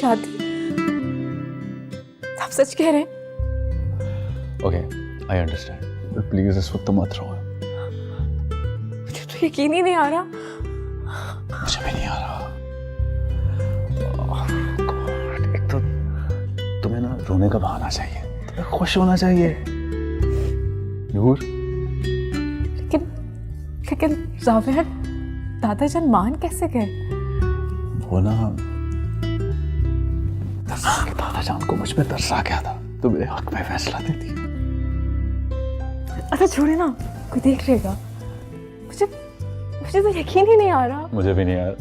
शादी? आप सच कह रहे हैं? Okay, I understand, but please इस वक्त मत रो। मुझे तो यकीन ही नहीं आ रहा। मुझे भी नहीं आ रहा। God, एक तो तुम्हें ना रोने का बहाना चाहिए, तुम्हें खुश होना चाहिए। नूर, लेकिन जावेद, दादाजान मान कैसे गए? वो ना दादाजान को मुझ पे तरस आ गया था, तो मेरे हक में फैसला दे दिया। अच्छा छोड़े ना, कोई देख लेगा। मुझे तो यकीन ही नहीं आ रहा। मुझे भी नहीं आ रहा।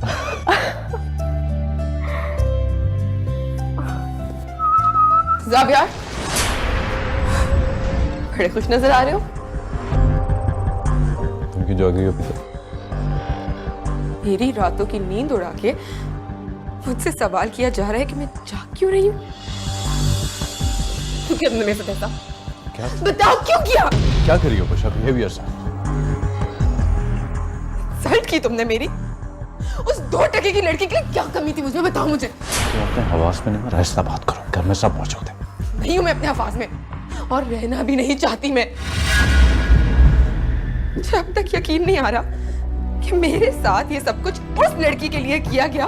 ज़ाविया, बड़े खुश नजर आ रहे हो। तुम क्यों जाग रही हो अभी तक? मेरी रातों की नींद उड़ा के मुझसे सवाल किया जा रहा है कि मैं जाग क्यों रही हूँ। क्यों किया तुमने मेरे साथ ऐसा? क्या बताओ क्यों किया? क्या करी हो पुष्पा? बिहेवियर से सल्ट की तुमने मेरी। उस 2 टके की लड़की के लिए क्या कमी थी मुझे, बताओ मुझे। तुम अपने हवास में नहीं, रहस्ता बात करो। घर में सब मौजूद है। नहीं हूं मैं अपने हवास में, और रहना भी नहीं चाहती मैं। मुझे अब तक यकीन नहीं आ रहा कि मेरे साथ ये सब कुछ उस लड़की के लिए किया गया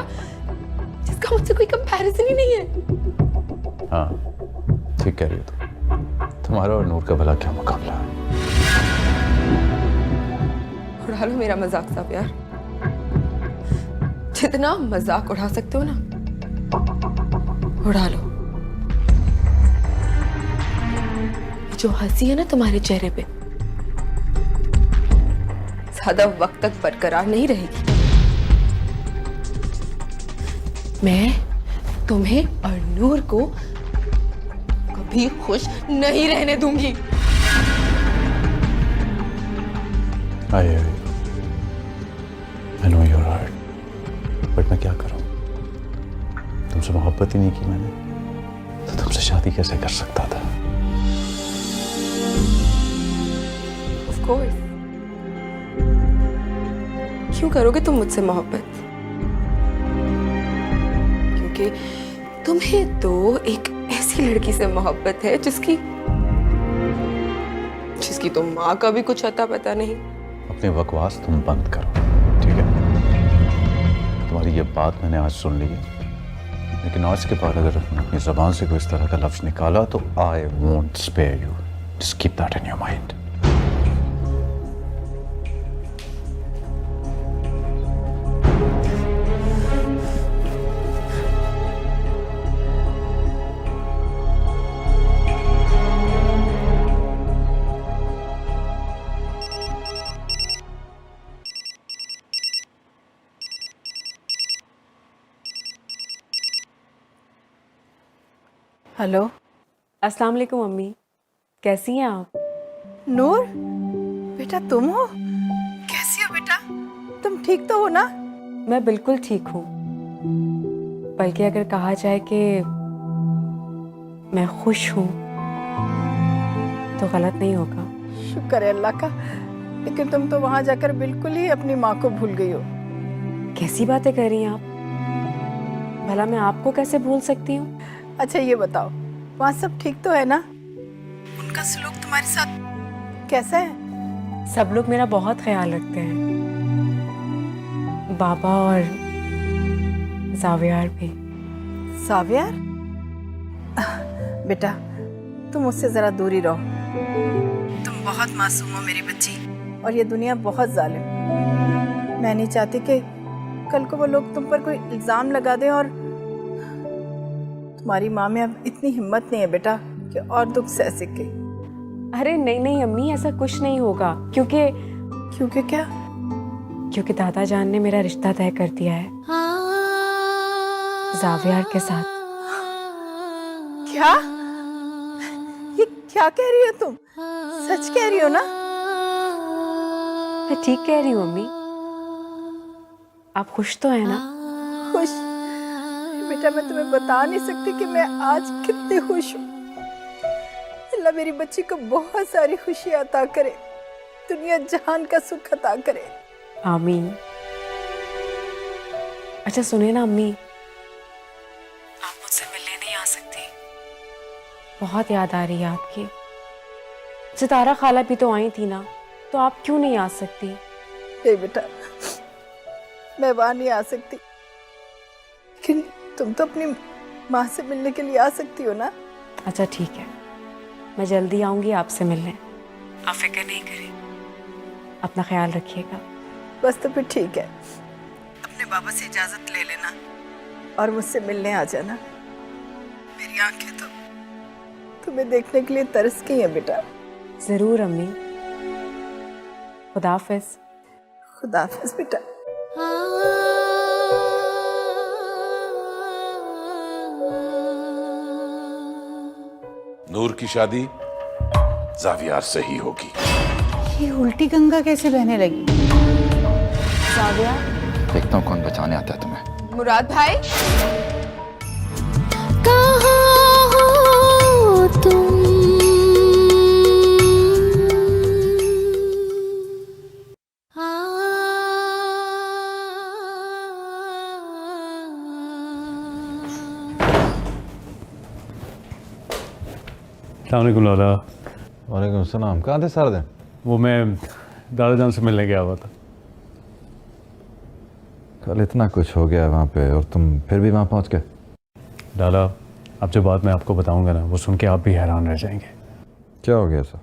जिसका मुझसे कोई कंपैरिजन ही नहीं है। हाँ, ठीक कह रही हो तुम। तुम्हारा और नूर का भला क्या मुकाबला है? उड़ा लो मेरा मजाक सा प्यार। जितना मजाक उड़ा सकते हो ना, उड़ा लो। जो हंसी है ना तुम्हारे चेहरे पे, ज्यादा वक्त तक बरकरार नहीं रहेगी। मैं तुम्हें और नूर को कभी खुश नहीं रहने दूंगी। I know you're hurt, but मैं क्या करूं? तुमसे मोहब्बत ही नहीं की मैंने, तो तुमसे शादी कैसे कर सकता था? Of course. क्यों करोगे तुम मुझसे मोहब्बत? क्योंकि तुम्हें तो एक ऐसी लड़की से मोहब्बत है जिसकी तो माँ का भी कुछ अता पता नहीं। अपनी बकवास तुम बंद करो, ठीक है? तुम्हारी ये बात मैंने आज सुन ली है, लेकिन आज के बाद अगर अपनी जबान से कोई इस तरह का लफ्ज निकाला तो I won't spare you. Just keep that in your mind. Hello, अस्सलाम वालेकुम अम्मी, कैसी हैं आप? नूर, बेटा तुम हो? कैसी हो बेटा? तुम ठीक तो हो ना? मैं बिल्कुल ठीक हूँ, बल्कि अगर कहा जाए कि मैं खुश हूँ तो गलत नहीं होगा। शुक्र है अल्लाह का। लेकिन तुम तो वहां जाकर बिल्कुल ही अपनी माँ को भूल गई हो। कैसी बातें कर रही हैं आप? भला मैं आपको कैसे भूल सकती हूँ? अच्छा ये बताओ, वहाँ सब ठीक तो है ना? उनका सलूक तुम्हारे साथ कैसा है? सब लोग मेरा बहुत ख्याल रखते हैं, बाबा और जावियार भी। सावियार? बेटा तुम उससे जरा दूर ही रहो। तुम बहुत मासूम हो मेरी बच्ची, और ये दुनिया बहुत जालिम। मैं नहीं चाहती कि कल को वो लोग तुम पर कोई इल्जाम लगा दें, और तुम्हारी माँ में अब इतनी हिम्मत नहीं है बेटा कि और दुख सह सके। अरे नहीं नहीं अम्मी, ऐसा कुछ नहीं होगा। क्योंकि क्या? क्योंकि दादा जान ने मेरा रिश्ता तय कर दिया है जावियार के साथ। क्या? ये क्या कह रही हो तुम? सच कह रही हो ना? मैं ठीक कह रही हूँ अम्मी। आप खुश तो है ना? खुश? बेटा मैं तुम्हें बता नहीं सकती कि मैं आज कितनी खुश हूँ। अल्लाह मेरी बच्ची को बहुत सारी खुशी अता करे, दुनिया जहान का सुख अता करे। आमीन। अच्छा सुने ना अम्मी, आप मुझसे मिलने नहीं आ सकती? बहुत याद आ रही है आपकी। सितारा खाला भी तो आई थी ना, तो आप क्यों नहीं आ सकती? नहीं बेटा, मैं वहां नहीं आ सकती, लेकिन तुम तो अपनी माँ से मिलने के लिए आ सकती हो ना। अच्छा ठीक है, मैं जल्दी आऊंगी आपसे मिलने, आप फिक्र नहीं करें। अपना ख्याल रखिएगा। बस तो फिर ठीक है, अपने बाबा से इजाजत ले लेना और मुझसे मिलने आ जाना। मेरी आंखें तो तुम्हें देखने के लिए तरस गई हैं बेटा। जरूर अम्मी। खुदाफिज। खुदाफिज बेटा। नूर की शादी जावियार से ही होगी। ये उल्टी गंगा कैसे बहने लगी? साविया, देखता हूँ कौन बचाने आता है तुम्हें। मुराद भाई, कहाँ हो तुम? अस्सलामुअलैकुम लाला। वालेकुम सलाम। कहाँ थे सारा दिन? वो मैं दादा जान से मिलने गया हुआ था। कल इतना कुछ हो गया वहाँ पे और तुम फिर भी वहाँ पहुँच गए? लाला, अब जो बात मैं आपको बताऊंगा ना, वो सुन के आप भी हैरान रह जाएंगे। क्या हो गया सर?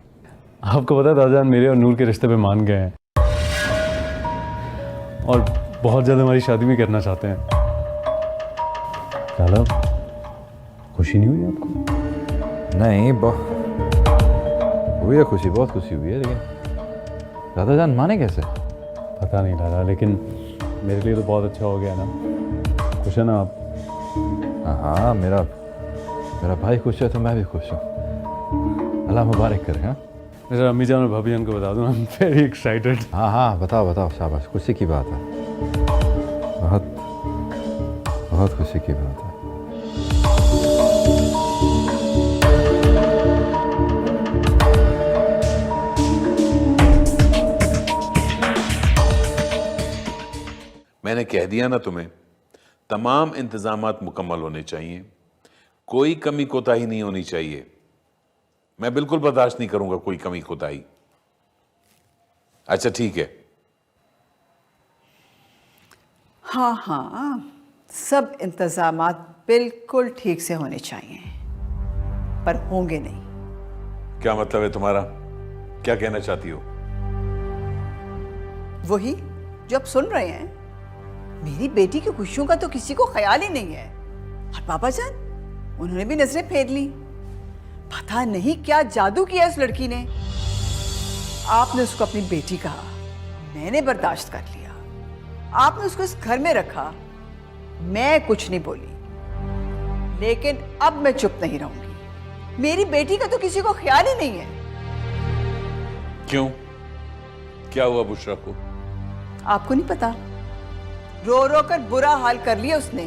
आपको पता है दादा जान मेरे और नूर के रिश्ते पे मान गए हैं और बहुत ज़्यादा हमारी शादी भी करना चाहते हैं। लाला, खुशी नहीं हुई आपको? नहीं, हुई है खुशी, बहुत खुशी हुई है, लेकिन दादा जान माने कैसे? पता नहीं लाला, लेकिन मेरे लिए तो बहुत अच्छा हो गया ना। खुश है ना आप? हाँ, मेरा भाई खुश है तो मैं भी खुश हूँ। अल्लाह मुबारक करे। हाँ, जरा अम्मी जान और भाभी जान को बता दूँ, आई एम वेरी एक्साइटेड। हाँ, बताओ, शाबाश, खुशी की बात है, बहुत बहुत खुशी की बात है। मैंने कह दिया ना तुम्हें, तमाम इंतजामात मुकम्मल होने चाहिए, कोई कमी कोताही नहीं होनी चाहिए। मैं बिल्कुल बर्दाश्त नहीं करूंगा कोई कमी कोताही। अच्छा ठीक है। हाँ हाँ, सब इंतजामात बिल्कुल ठीक से होने चाहिए, पर होंगे नहीं। क्या मतलब है तुम्हारा? क्या कहना चाहती हो? वही जो आप सुन रहे हैं। मेरी बेटी की खुशियों का तो किसी को ख्याल ही नहीं है। और पापा जान, उन्होंने भी नजरें फेर ली। पता नहीं क्या जादू किया उस लड़की ने। आपने उसको अपनी बेटी कहा, मैंने बर्दाश्त कर लिया। आपने उसको इस घर में रखा, मैं कुछ नहीं बोली। लेकिन अब मैं चुप नहीं रहूंगी। मेरी बेटी का तो किसी को ख्याल ही नहीं है। क्यों? क्या हुआ बुशरा को? आपको नहीं पता? रो रो कर बुरा हाल कर लिया उसने,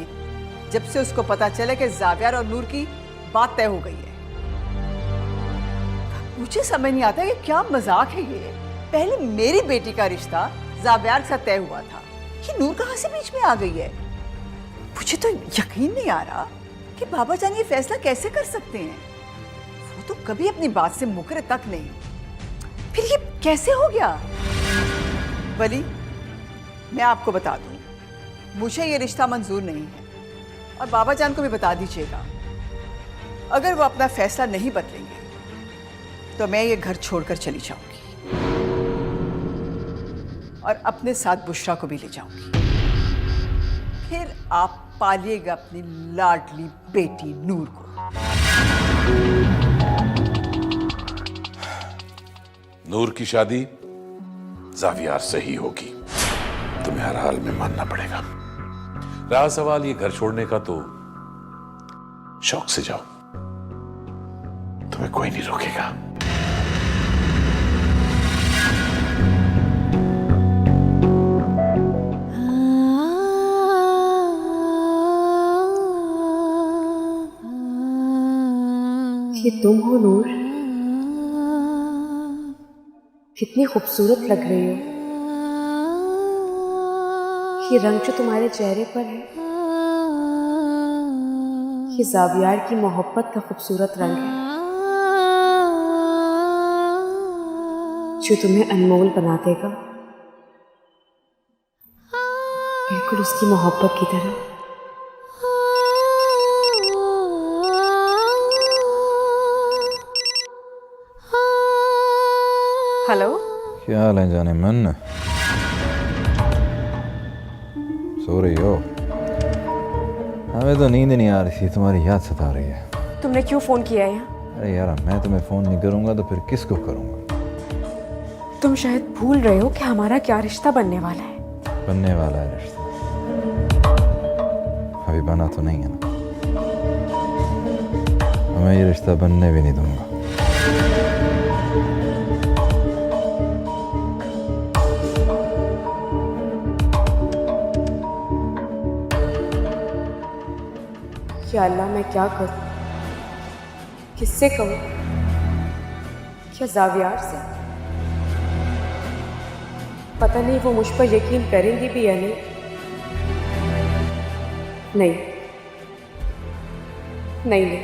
जब से उसको पता चला कि जावियार और नूर की बात तय हो गई है। मुझे समझ नहीं आता कि क्या मजाक है ये। पहले मेरी बेटी का रिश्ता जावियार के साथ तय हुआ था, ये नूर कहां से बीच में आ गई है? मुझे तो यकीन नहीं आ रहा कि बाबा जान ये फैसला कैसे कर सकते हैं। वो तो कभी अपनी बात से मुकरे तक नहीं, फिर ये कैसे हो गया? वली, मैं आपको बता दूं, मुझे ये रिश्ता मंजूर नहीं है, और बाबा जान को भी बता दीजिएगा। अगर वो अपना फैसला नहीं बदलेंगे तो मैं ये घर छोड़कर चली जाऊंगी और अपने साथ बुशरा को भी ले जाऊंगी। फिर आप पालिएगा अपनी लाडली बेटी नूर को। नूर की शादी जावियार से ही होगी, तुम्हें हर हाल में मानना पड़ेगा। रहा सवाल ये घर छोड़ने का, तो शौक से जाओ, तुम्हें कोई नहीं रोकेगा। ये तुम हो नूर? कितनी खूबसूरत लग रही हो। ये रंग जो तुम्हारे चेहरे पर है, ये ज़ावियार की मोहब्बत का खूबसूरत रंग है जो तुम्हें अनमोल बना देगा, बिल्कुल उसकी मोहब्बत की तरह। हेलो, क्या हाल है जाने मन? सो रही हो? हमें तो नींद नहीं आ रही थी, तुम्हारी याद सता रही है। तुमने क्यों फोन किया है यहाँ? अरे यार, मैं तुम्हें फ़ोन नहीं करूँगा तो फिर किसको करूँगा? तुम शायद भूल रहे हो कि हमारा क्या रिश्ता बनने वाला है। बनने वाला है रिश्ता, अभी बना तो नहीं है ना। मैं ये रिश्ता बनने भी नहीं दूंगा। या अल्लाह, मैं क्या करूं? किससे कहूं? क्या ज़ावियार से? पता नहीं वो मुझ पर यकीन करेंगी भी या नहीं। नहीं नहीं नहीं,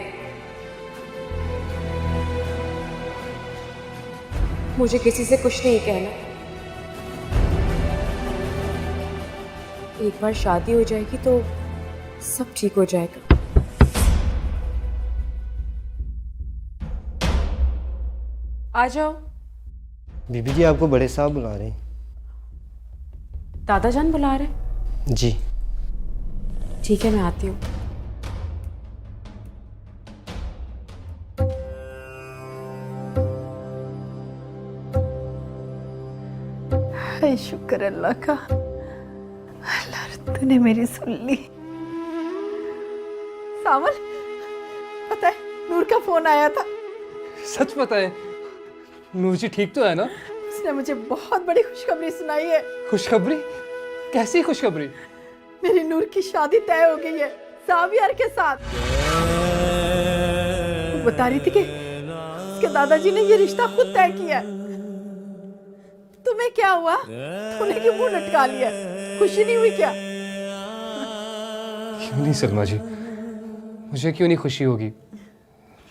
मुझे किसी से कुछ नहीं कहना। एक बार शादी हो जाएगी तो सब ठीक हो जाएगा। आ जाओ। बीबी जी, आपको बड़े साहब बुला रहे हैं। दादा जान बुला रहे? जी। ठीक है, मैं आती हूँ। हाय शुक्र अल्लाह का, अल्लाह तूने मेरी सुन ली। सावन, पता है नूर का फोन आया था। सच पता है? नूर जी ठीक तो है ना? उसने मुझे बहुत बड़ी खुशखबरी सुनाई है। खुशखबरी? कैसी खुशखबरी? मेरी नूर की शादी तय हो गई है ज़ावियार के साथ। वो बता रही थी कि उसके दादाजी ने ये रिश्ता खुद तय किया। तुम्हें क्या हुआ? तूने क्यों मुंह लटका लिया? खुशी नहीं हुई क्या? क्यों नहीं सलमा जी, मुझे क्यों नहीं खुशी होगी?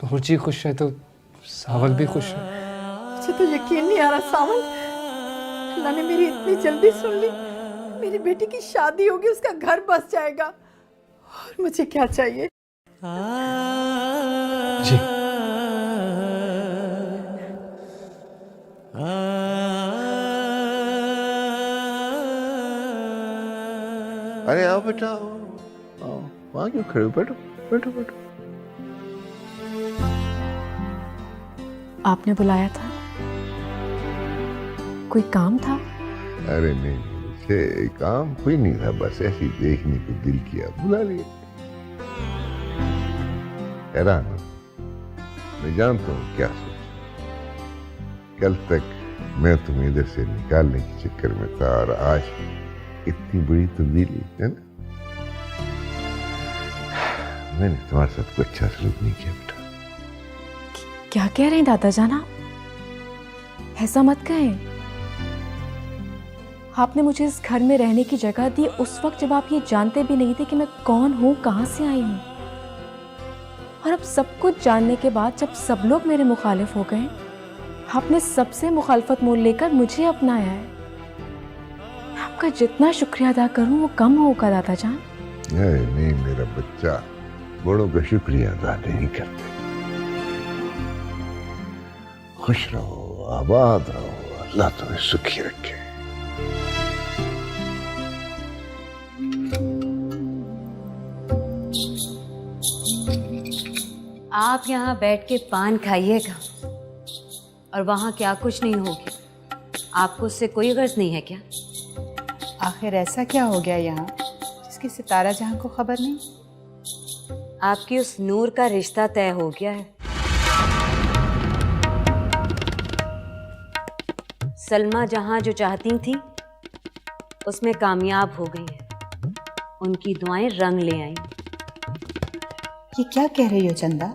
नूर जी खुश है तो सावक भी खुश है। मुझे तो यकीन नहीं आ रहा सावन, अल्लाह ने मेरी इतनी जल्दी सुन ली। मेरी बेटी की शादी होगी, उसका घर बस जाएगा, और मुझे क्या चाहिए? जी। अरे आओ बेटा, आओ। वहां क्यों खड़े हो? बैठो बैठो बैठो। आपने बुलाया था? कोई काम था? अरे नहीं, से काम कोई नहीं था, बस ऐसे ही देखने को दिल किया, बुला लिया। हैरान हूं, मैं जानता हूँ क्या सोच। कल तक मैं तुम्हें इधर से निकालने के चक्कर में था, और आज इतनी बड़ी तब्दीली है ना। मैंने तुम्हारे साथ कोई अच्छा सलूक नहीं किया बेटा। क्या कह रहे हैं दादा जाना? ऐसा मत कहें। आपने मुझे इस घर में रहने की जगह दी उस वक्त जब आप ये जानते भी नहीं थे कि मैं कौन हूं, कहां से आई हूं। और अब सब कुछ जानने के बाद जब सब लोग मेरे मुखालिफ हो गए, आपने सबसे मुखालफत मोल लेकर मुझे अपनाया है। आपका जितना शुक्रिया अदा करूं वो कम होगा दादा जान। अरे नहीं मेरा बच्चा, बड़ों का शुक्रिया अदा नहीं करते। खुश रहो, आबाद रहो, अल्लाह तुम्हें सुखी रखे। आप यहाँ बैठ के पान खाइएगा और वहाँ क्या कुछ नहीं होगी। आपको उससे कोई गर्ज नहीं है क्या? आखिर ऐसा क्या हो गया यहाँ जिसकी सितारा जहां को खबर नहीं? आपकी उस नूर का रिश्ता तय हो गया है। सलमा जहां जो चाहती थी उसमें कामयाब हो गई है। उनकी दुआएं रंग ले आई। ये क्या कह रही हो चंदा?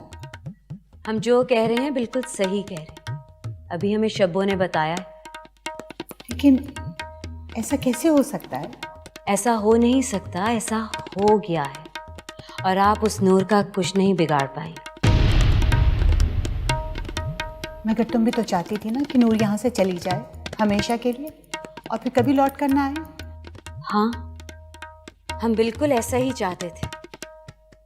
हम जो कह रहे हैं बिल्कुल सही कह रहे हैं। अभी हमें शब्बों ने बताया है। लेकिन ऐसा कैसे हो सकता है? ऐसा हो नहीं सकता, ऐसा हो गया है। और आप उस नूर का कुछ नहीं बिगाड़ पाई। मगर तुम भी तो चाहती थी ना कि नूर यहाँ से चली जाए हमेशा के लिए और फिर कभी लौट कर ना आए। हाँ, हम बिल्कुल ऐसा ही चाहते थे,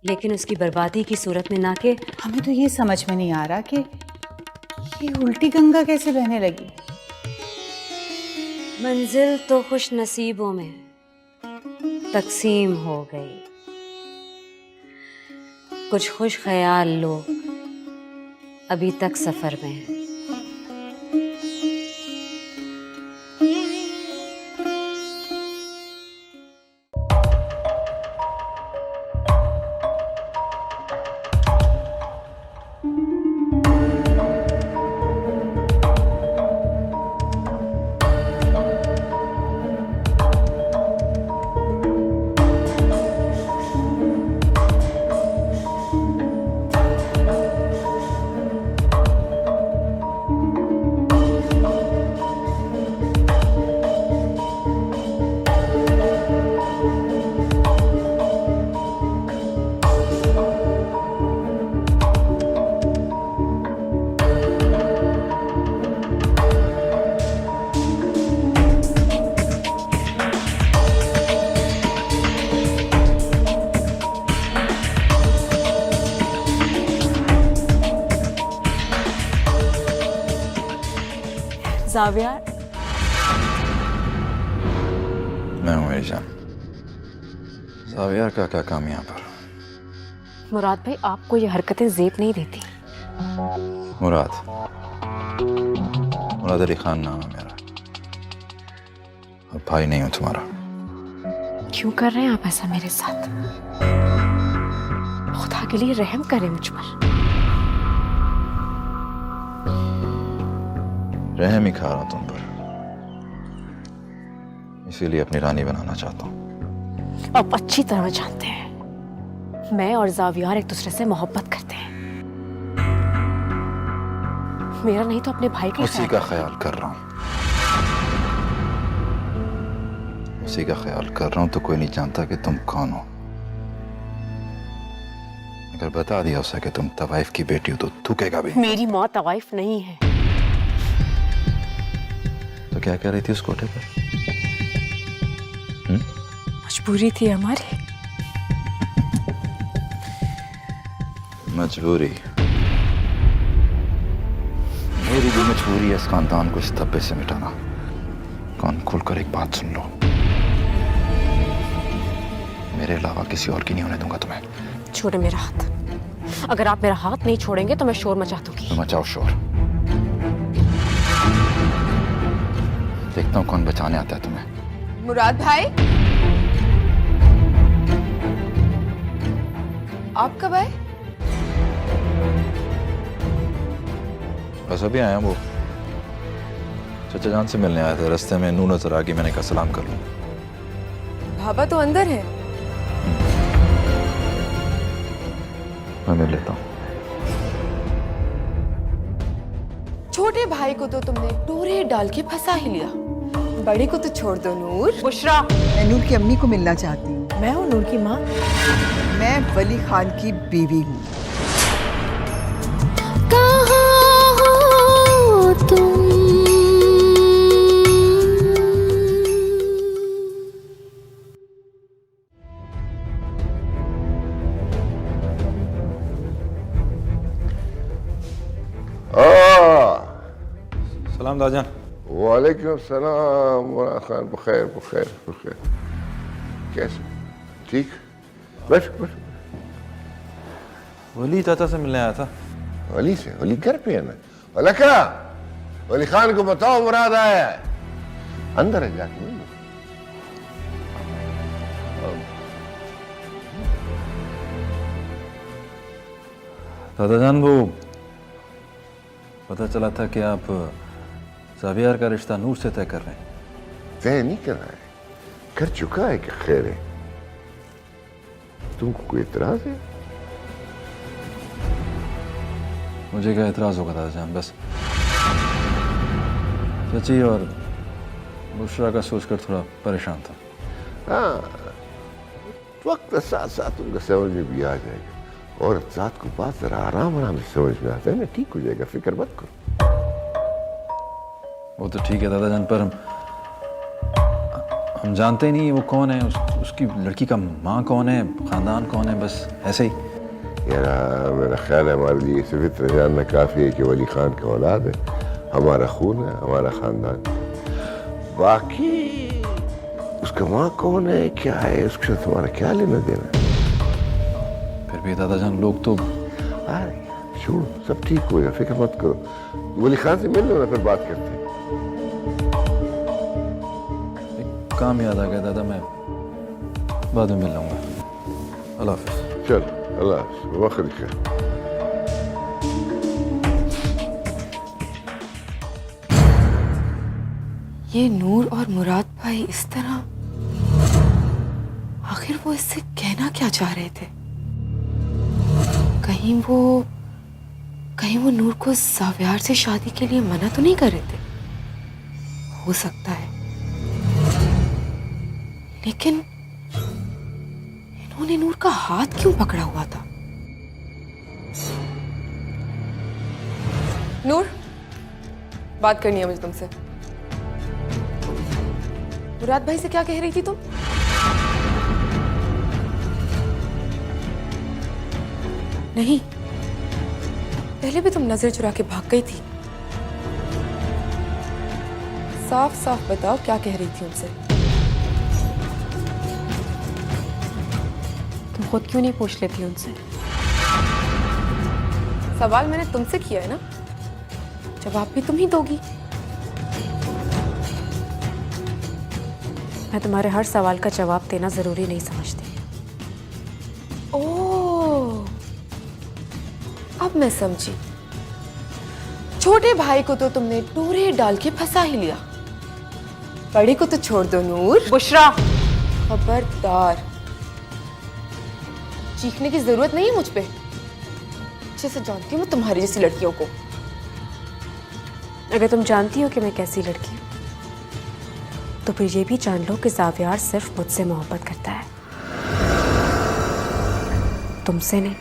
लेकिन उसकी बर्बादी की सूरत में ना के हमें तो ये समझ में नहीं आ रहा कि ये उल्टी गंगा कैसे बहने लगी। मंजिल तो खुश नसीबों में तकसीम हो गई। कुछ खुश ख्याल लोग अभी तक सफर में हैं। जावियार, मैं हूँ मेरी जान। जावियार का क्या काम यहाँ पर? मुराद भाई आपको ये हरकतें जेब नहीं देती। मुराद अली खान नाम है मेरा, और भाई नहीं हूँ तुम्हारा। क्यों कर रहे हैं आप ऐसा मेरे साथ? खुदा के लिए रहम करें मुझ पर। रहम ही खा रहा हूं तुम पर, इसीलिए अपनी रानी बनाना चाहता हूँ। आप अच्छी तरह जानते हैं मैं और जावियार एक दूसरे से मोहब्बत करते हैं। मेरा नहीं तो अपने भाई का उसी का ख्याल कर रहा हूँ, उसी का ख्याल कर रहा हूँ। तो कोई नहीं जानता कि तुम कौन हो। अगर बता दिया उसे कि तुम तवाइफ की बेटी हो तो थूकेगा भी। मेरी मौत तवाइफ नहीं है। तो क्या कह रही थी उस कोठे पर? मजबूरी थी हमारी। मजबूरी? मेरी भी मजबूरी है इस खानदान को इस धब्बे से मिटाना। कान खोलकर एक बात सुन लो, मेरे अलावा किसी और की नहीं होने दूंगा तुम्हें। छोड़े मेरा हाथ। अगर आप मेरा हाथ नहीं छोड़ेंगे तो मैं शोर मचा दूंगी। तो मचाओ शोर, देखता हूँ कौन बचाने आता है तुम्हें। मुराद भाई, आप कब आए? बस अभी आया वो, चचा जान से मिलने आया था। रास्ते में नू नजर आ गई, मैंने कहा सलाम कर लूं। भाभा तो अंदर है। मैं मिल लेता हूँ। छोटे भाई को तो तुमने डोरे डाल के फंसा ही लिया, बड़े को तो छोड़ दो। नूर, बुशरा, मैं नूर की अम्मी को मिलना चाहती हूँ। मैं हूँ नूर की माँ। मैं वली खान की बीवी हूँ। कहाँ हो तुम? सलाम दाजान। वालेकुम सलाम मुराद खान। बखैर बखैर बखैर। कैसे? ठीक? बैठ बैठ। वली चाचा से मिलने आया था। वली से? वली घर पे है ना। लकड़ा, वली खान को बताओ मुराद आया है। अंदर है, जाके मिल लो। दादाजान, वो पता चला था कि आप जावियार का रिश्ता नूर से तय कर रहे हैं। तय नहीं कर रहा है, कर चुका है कि खैर है। तुमको कोई एतराज है? मुझे क्या एतराज होगा दादाजान, बस सची और बुशरा का सोचकर थोड़ा परेशान था। हाँ, वक्त के साथ साथ उनका समझ में भी आ जाएगा और साथ को बात जरा आराम आराम से समझ में आता है ना, ठीक हो जाएगा, फिक्र मत करो। वो तो ठीक है दादा जान, पर हम जानते ही नहीं वो कौन है, उसकी लड़की का माँ कौन है, खानदान कौन है, बस ऐसे ही। यार मेरा ख्याल है हमारे लिए सिर्फ इतना जानना काफ़ी है कि वली खान का औलाद है, हमारा खून है, हमारा खानदान। बाकी उसका माँ कौन है, क्या है, उसके साथ तुम्हारा क्या लेना देना। फिर भी दादा जान लोग तो अरे छोड़ो, सब ठीक हो जाएगा, फिक्र मत करो। वली खान से मिल लो ना, फिर बात करते हैं। एक काम याद आ गया दादा, मैं बाद में मिल लूँगा। अल्लाह हाफिज़। चल अल्लाह हाफिज़, वक्त खैर। ये नूर और मुराद भाई इस तरह, आखिर वो इससे कहना क्या चाह रहे थे? कहीं वो नूर को ज़ावियार से शादी के लिए मना तो नहीं कर रहे थे? हो सकता है, लेकिन इन्होंने नूर का हाथ क्यों पकड़ा हुआ था? नूर, बात करनी है मुझे तुमसे। मुराद भाई से क्या कह रही थी तुम? नहीं, पहले भी तुम नजर चुरा के भाग गई थी। साफ साफ बताओ क्या कह रही थी उनसे? तुम खुद क्यों नहीं पूछ लेती उनसे? सवाल मैंने तुमसे किया है ना, जवाब भी तुम ही दोगी। मैं तुम्हारे हर सवाल का जवाब देना जरूरी नहीं समझती। ओह, अब मैं समझी। छोटे भाई को तो तुमने टूरे डाल के फंसा ही लिया, बड़े को तो छोड़ दो नूर। बुशरा, खबरदार, चीखने की जरूरत नहीं है मुझ पे। अच्छे से जानती हूँ मैं तुम्हारी जैसी लड़कियों को। अगर तुम जानती हो कि मैं कैसी लड़की हूँ, तो फिर ये भी जान लो कि ज़ावियार सिर्फ मुझसे मोहब्बत करता है, तुमसे नहीं।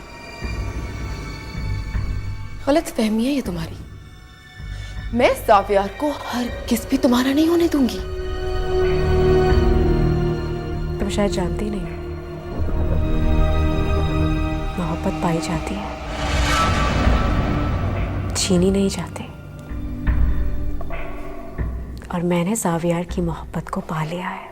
गलत फहमी है ये तुम्हारी। मैं ज़ावियार को हर किस भी तुम्हारा नहीं होने दूंगी। तुम शायद जानती नहीं हो, मोहब्बत पाई जाती है, छीनी नहीं जाती। और मैंने ज़ावियार की मोहब्बत को पा लिया है।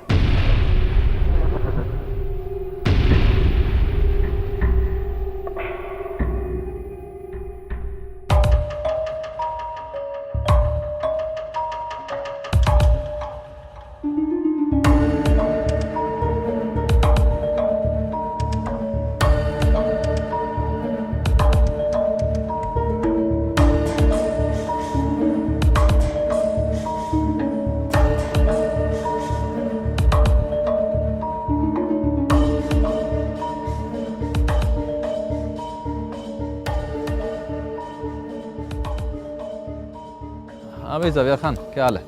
हाँ भाई ज़ावियार खान, क्या हाल है?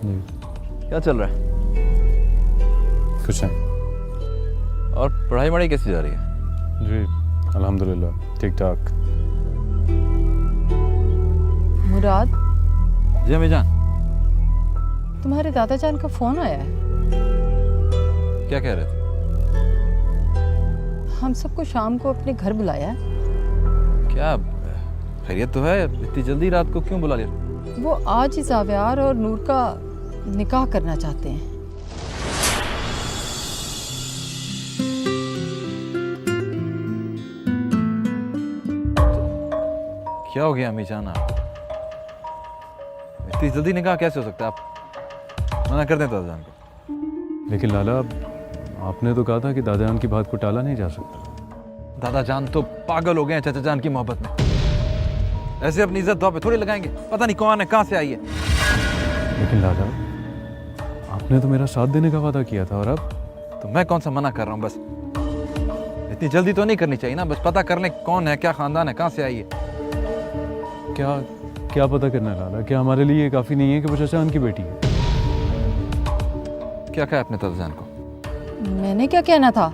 जी क्या चल रहा है? कुछ नहीं और पढ़ाई वढ़ाई कैसी जा रही है? जी, अल्हम्दुलिल्लाह ठीक ठाक। मुराद, जी अम्मी जान। तुम्हारे दादा जान का फोन आया है। क्या कह रहे थे? हम सबको शाम को अपने घर बुलाया है। क्या खैरियत तो है? इतनी जल्दी रात को क्यों बुला लिया? वो आज ही ज़ावियार और नूर का निकाह करना चाहते हैं। क्या हो गया अम्मी जान आपको? इतनी जल्दी निकाह कैसे हो सकता है? आप मना कर दें दादा जान को। लेकिन लाला, आपने तो कहा था कि दादा जान की बात को टाला नहीं जा सकता। दादा जान तो पागल हो गए हैं चाचा जान की मोहब्बत में। ऐसे अपनी इज्जत दांव पे थोड़ी लगाएंगे। पता नहीं कौन है, कहाँ से आई है। लेकिन लाला, आपने तो मेरा साथ देने का वादा किया था, और अब? तो मैं कौन सा मना कर रहा हूँ? बस इतनी जल्दी तो नहीं करनी चाहिए ना। बस पता कर लें कौन है, क्या खानदान है, कहाँ से आई है। क्या क्या पता करना है लाला? क्या हमारे लिए ये काफ़ी नहीं है कि वो चाचा की बेटी है? क्या कहा आपने दादा जान को? मैंने क्या कहना था?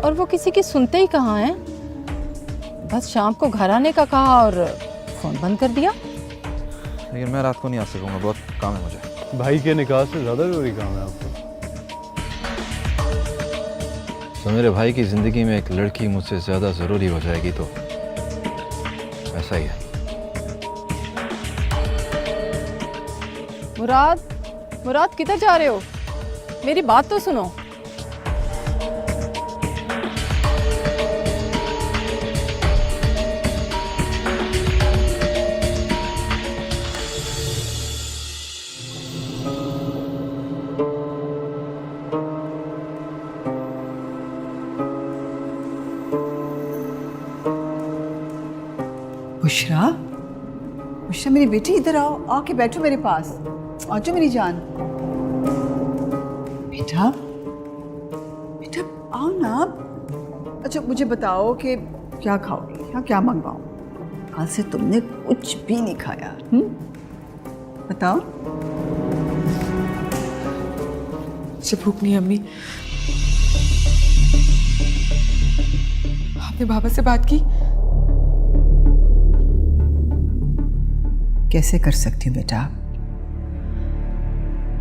और वो किसी की सुनते ही कहाँ हैं। बस शाम को घर आने का कहा और फोन बंद कर दिया। लेकिन मैं रात को नहीं आ सकूंगा, बहुत काम है मुझे। भाई के निकाह से ज़्यादा ज़रूरी काम है आपको। तो मेरे भाई की ज़िंदगी में एक लड़की मुझसे ज़्यादा ज़रूरी हो जाएगी तो ऐसा ही है। मुराद किधर जा रहे हो? मेरी बात तो सुनो। बुशरा, बुशरा मेरी बेटी, इधर आओ, आके बैठो मेरे पास। आ जाओ मेरी जान। बेटा बेटा आओ ना। अच्छा मुझे बताओ कि क्या खाओगी, यहाँ क्या मंगवाऊं? कल से तुमने कुछ भी नहीं खाया। बताओ। मुझे भूख नहीं अम्मी। आपने बाबा से बात की? कैसे कर सकती हूँ बेटा,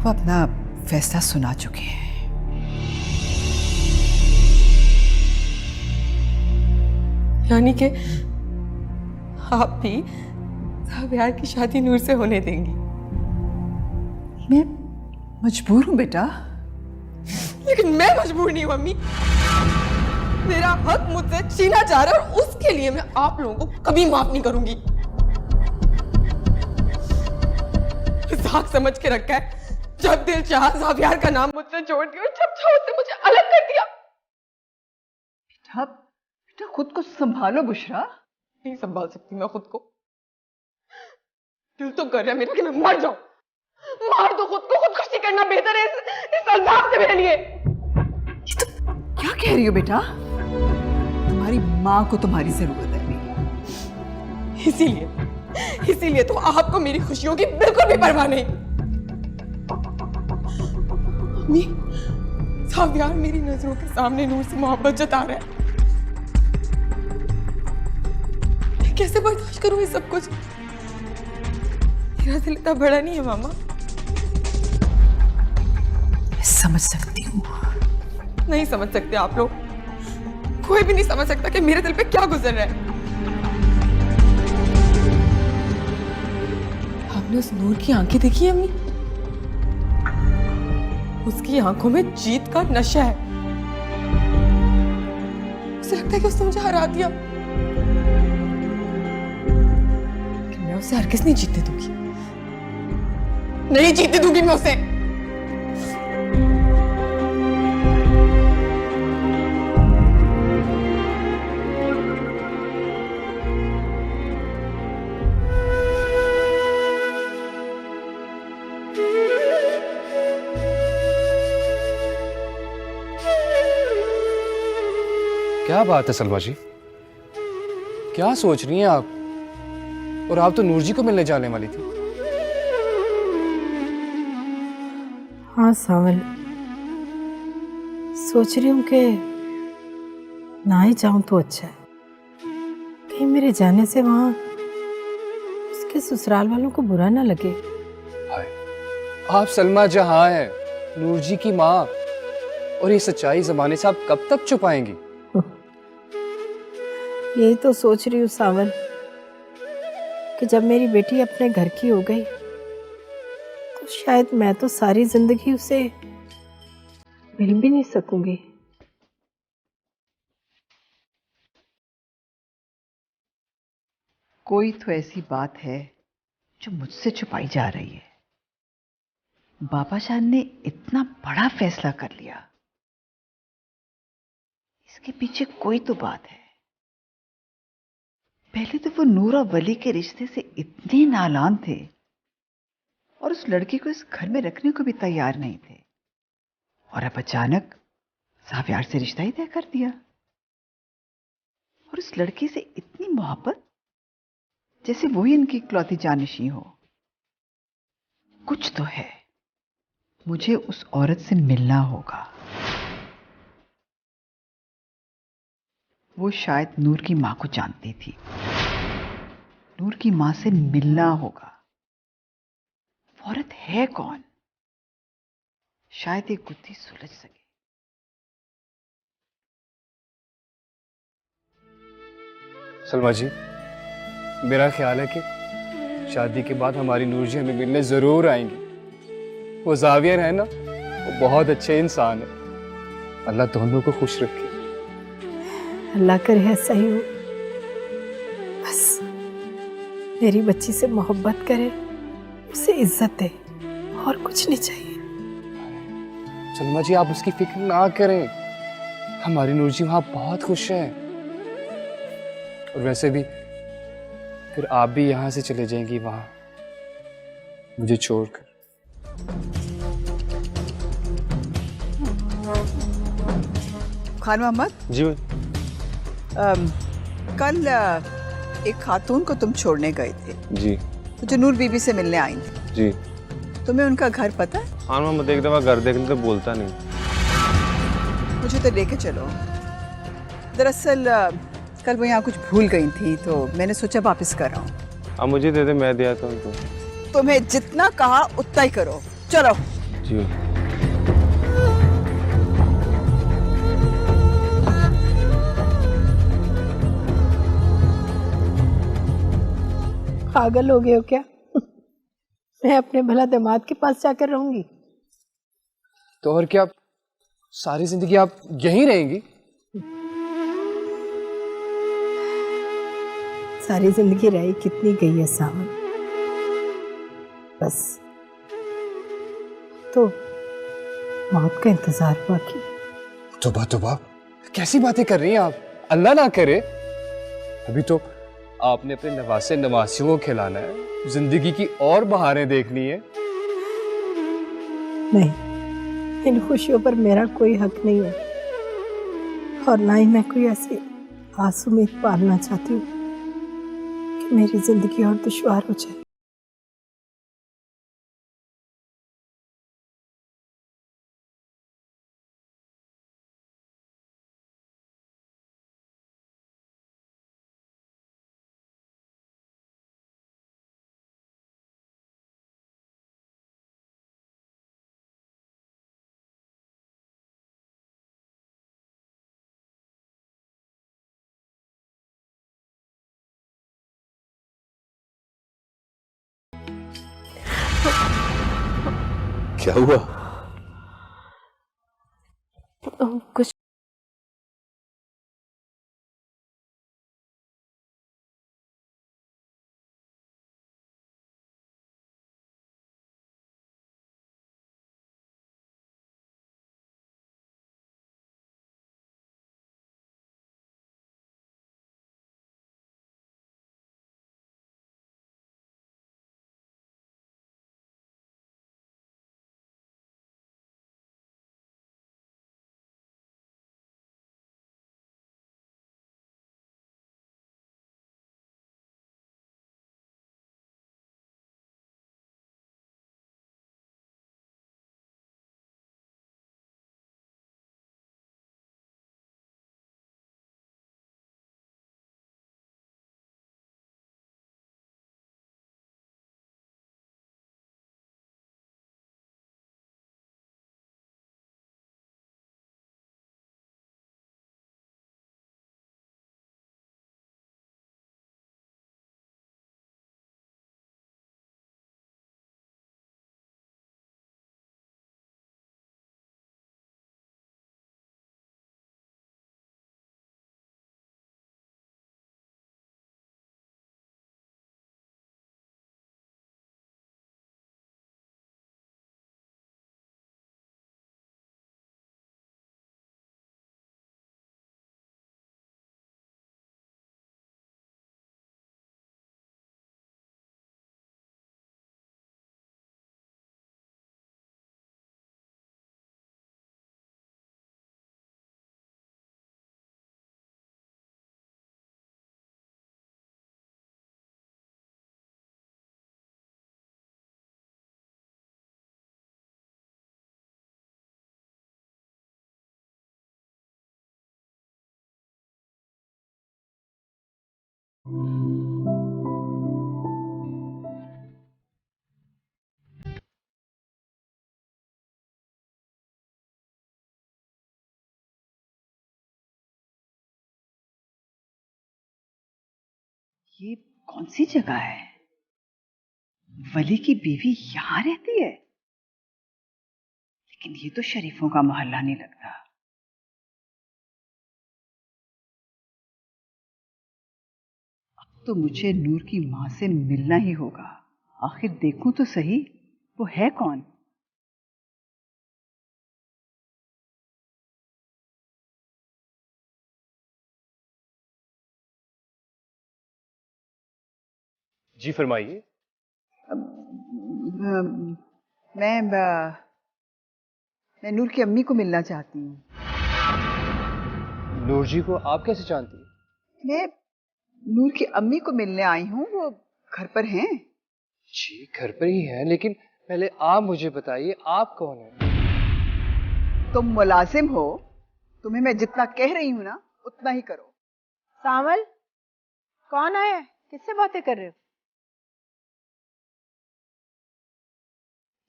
वो अपना फैसला सुना चुके हैं। यानी कि आप भी जावियार की शादी नूर से होने देंगी? मैं मजबूर हूँ बेटा। लेकिन मैं मजबूर नहीं हूँ अम्मी। मेरा हक मुझसे छीना जा रहा है और उसके लिए मैं आप लोगों को कभी माफ नहीं करूंगी। साख समझ के रखा है, जब दिल चाहा जावियार का नाम मुझसे जोड़ दिया और जब चाहा उससे मुझे अलग कर दिया। बेटा बेटा खुद को संभालो बुशरा। नहीं संभाल सकती मैं खुद को। दिल तो कर रहा है मेरा कि मैं मर जाऊं। मार दो खुद को, खुदकुशी करना बेहतर है इस अजाब से मेरे लिए। ये तो क्या कह रही हो बेटा? तुम्हारी माँ को तुम्हारी जरूरत है नहीं। इसीलिए तो आपको मेरी खुशियों की बिल्कुल भी परवाह नहीं। अम्मी, जावियार मेरी नजरों के सामने नूर से मोहब्बत जता रहा है। मैं कैसे बर्दाश्त करूं ये सब कुछ? मेरा दिल इतना बड़ा नहीं है मामा। मैं समझ सकती हूँ। नहीं समझ सकते आप लोग। कोई भी नहीं समझ सकता कि मेरे दिल पे क्या गुजर रहा है। आपने उस नूर की आंखें देखी है अम्मी? उसकी आंखों में जीत का नशा है। उसे लगता है कि उसने मुझे हरा दिया। कि मैं उसे हरगिज़ नहीं जीतने दूंगी। नहीं जीतने दूंगी मैं उसे। क्या बात है सलमा जी, क्या सोच रही हैं आप? और आप तो नूर जी को मिलने जाने वाली थी। हाँ सावल, सोच रही हूँ कि ना ही जाऊं तो अच्छा है। कहीं मेरे जाने से वहां उसके ससुराल वालों को बुरा ना लगे। हाय, आप सलमा जहां हैं, नूर जी की माँ, और ये सच्चाई ज़माने से आप कब तक छुपाएंगी? यही तो सोच रही हूँ सावन, कि जब मेरी बेटी अपने घर की हो गई तो शायद मैं तो सारी जिंदगी उसे मिल भी नहीं सकूंगी। कोई तो ऐसी बात है जो मुझसे छुपाई जा रही है। बाबा जान ने इतना बड़ा फैसला कर लिया, इसके पीछे कोई तो बात है। पहले तो वो नूर और वली के रिश्ते से इतने नालान थे और उस लड़की को इस घर में रखने को भी तैयार नहीं थे, और अब अचानक जावियार से रिश्ता ही तय कर दिया। और उस लड़की से इतनी मोहब्बत, जैसे वही इनकी इकलौती जानशी हो। कुछ तो है, मुझे उस औरत से मिलना होगा। वो शायद नूर की माँ को जानती थी। नूर की माँ से मिलना होगा। वो औरत है कौन? शायद ये गुत्थी सुलझ सके। सलमा जी, मेरा ख्याल है कि शादी के बाद हमारी नूर जी हमें मिलने जरूर आएंगी। वो जावियर है ना, वो बहुत अच्छे इंसान है। अल्लाह दोनों को खुश रखे। अल्लाह करे ऐसा ही हो। बस मेरी बच्ची से मोहब्बत करे, उसे इज्जत दे, और कुछ नहीं चाहिए। सलमा जी, आप उसकी फिक्र ना करें। हमारी नूर जी वहां बहुत खुश है। और वैसे भी फिर आप भी यहां से चले जाएंगी वहां, मुझे छोड़कर। खान मोहम्मद जी कल एक खातून को तुम छोड़ने गए थे जी जो नूर बीबी से मिलने आई थी। जी। तुम्हें उनका घर पता है? खान मोहम्मद एक दफा घर देखने तो बोलता नहीं। मुझे तो लेके चलो। दरअसल कल वो यहाँ कुछ भूल गई थी तो मैंने सोचा वापस कर आऊं। अब मुझे दे दे, मैं दिया था उनको। तुम्हें जितना कहा उतना ही करो। चलो। जी। पागल हो गए हो क्या? मैं अपने भला दामाद के पास जाकर रहूंगी? तो और क्या, सारी जिंदगी आप यहीं रहेंगी? सारी जिंदगी रही कितनी गई है सावन। बस तो मौत का इंतजार बाकी। तौबा तौबा, कैसी बातें कर रही हैं आप? अल्लाह ना करे। अभी तो आपने अपने नवासे नवासियों को खिलाना है, जिंदगी की और बहारें देखनी है। नहीं, इन खुशियों पर मेरा कोई हक नहीं है, और ना ही मैं कोई ऐसी आस उम्मीद पालना चाहती हूँ कि मेरी जिंदगी और दुश्वार हो जाए। क्या हुआ? कुछ ये कौन सी जगह है? वली की बीवी यहाँ रहती है? लेकिन ये तो शरीफों का मोहल्ला नहीं लगता। अब तो मुझे नूर की माँ से मिलना ही होगा। आखिर देखूं तो सही वो है कौन। जी फरमाइए। मैं नूर की अम्मी को मिलना चाहती हूँ। नूर जी को आप कैसे जानती हैं? मैं नूर की अम्मी को मिलने आई हूँ, वो घर पर हैं? जी घर पर ही हैं, लेकिन पहले आप मुझे बताइए आप कौन हैं? तुम मुलाजिम हो, तुम्हें मैं जितना कह रही हूँ ना उतना ही करो। सावल, कौन आया है? किससे बातें कर रहे हो?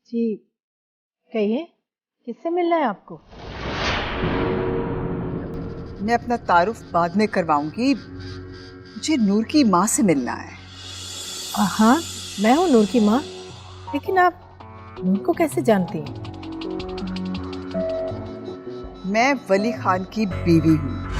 जी कहिए, किससे मिलना है आपको? मैं अपना तारुफ बाद में करवाऊंगी, मुझे नूर की माँ से मिलना है। हाँ, मैं हूँ नूर की माँ, लेकिन आप नूर को कैसे जानती हैं? मैं वली खान की बीवी हूँ।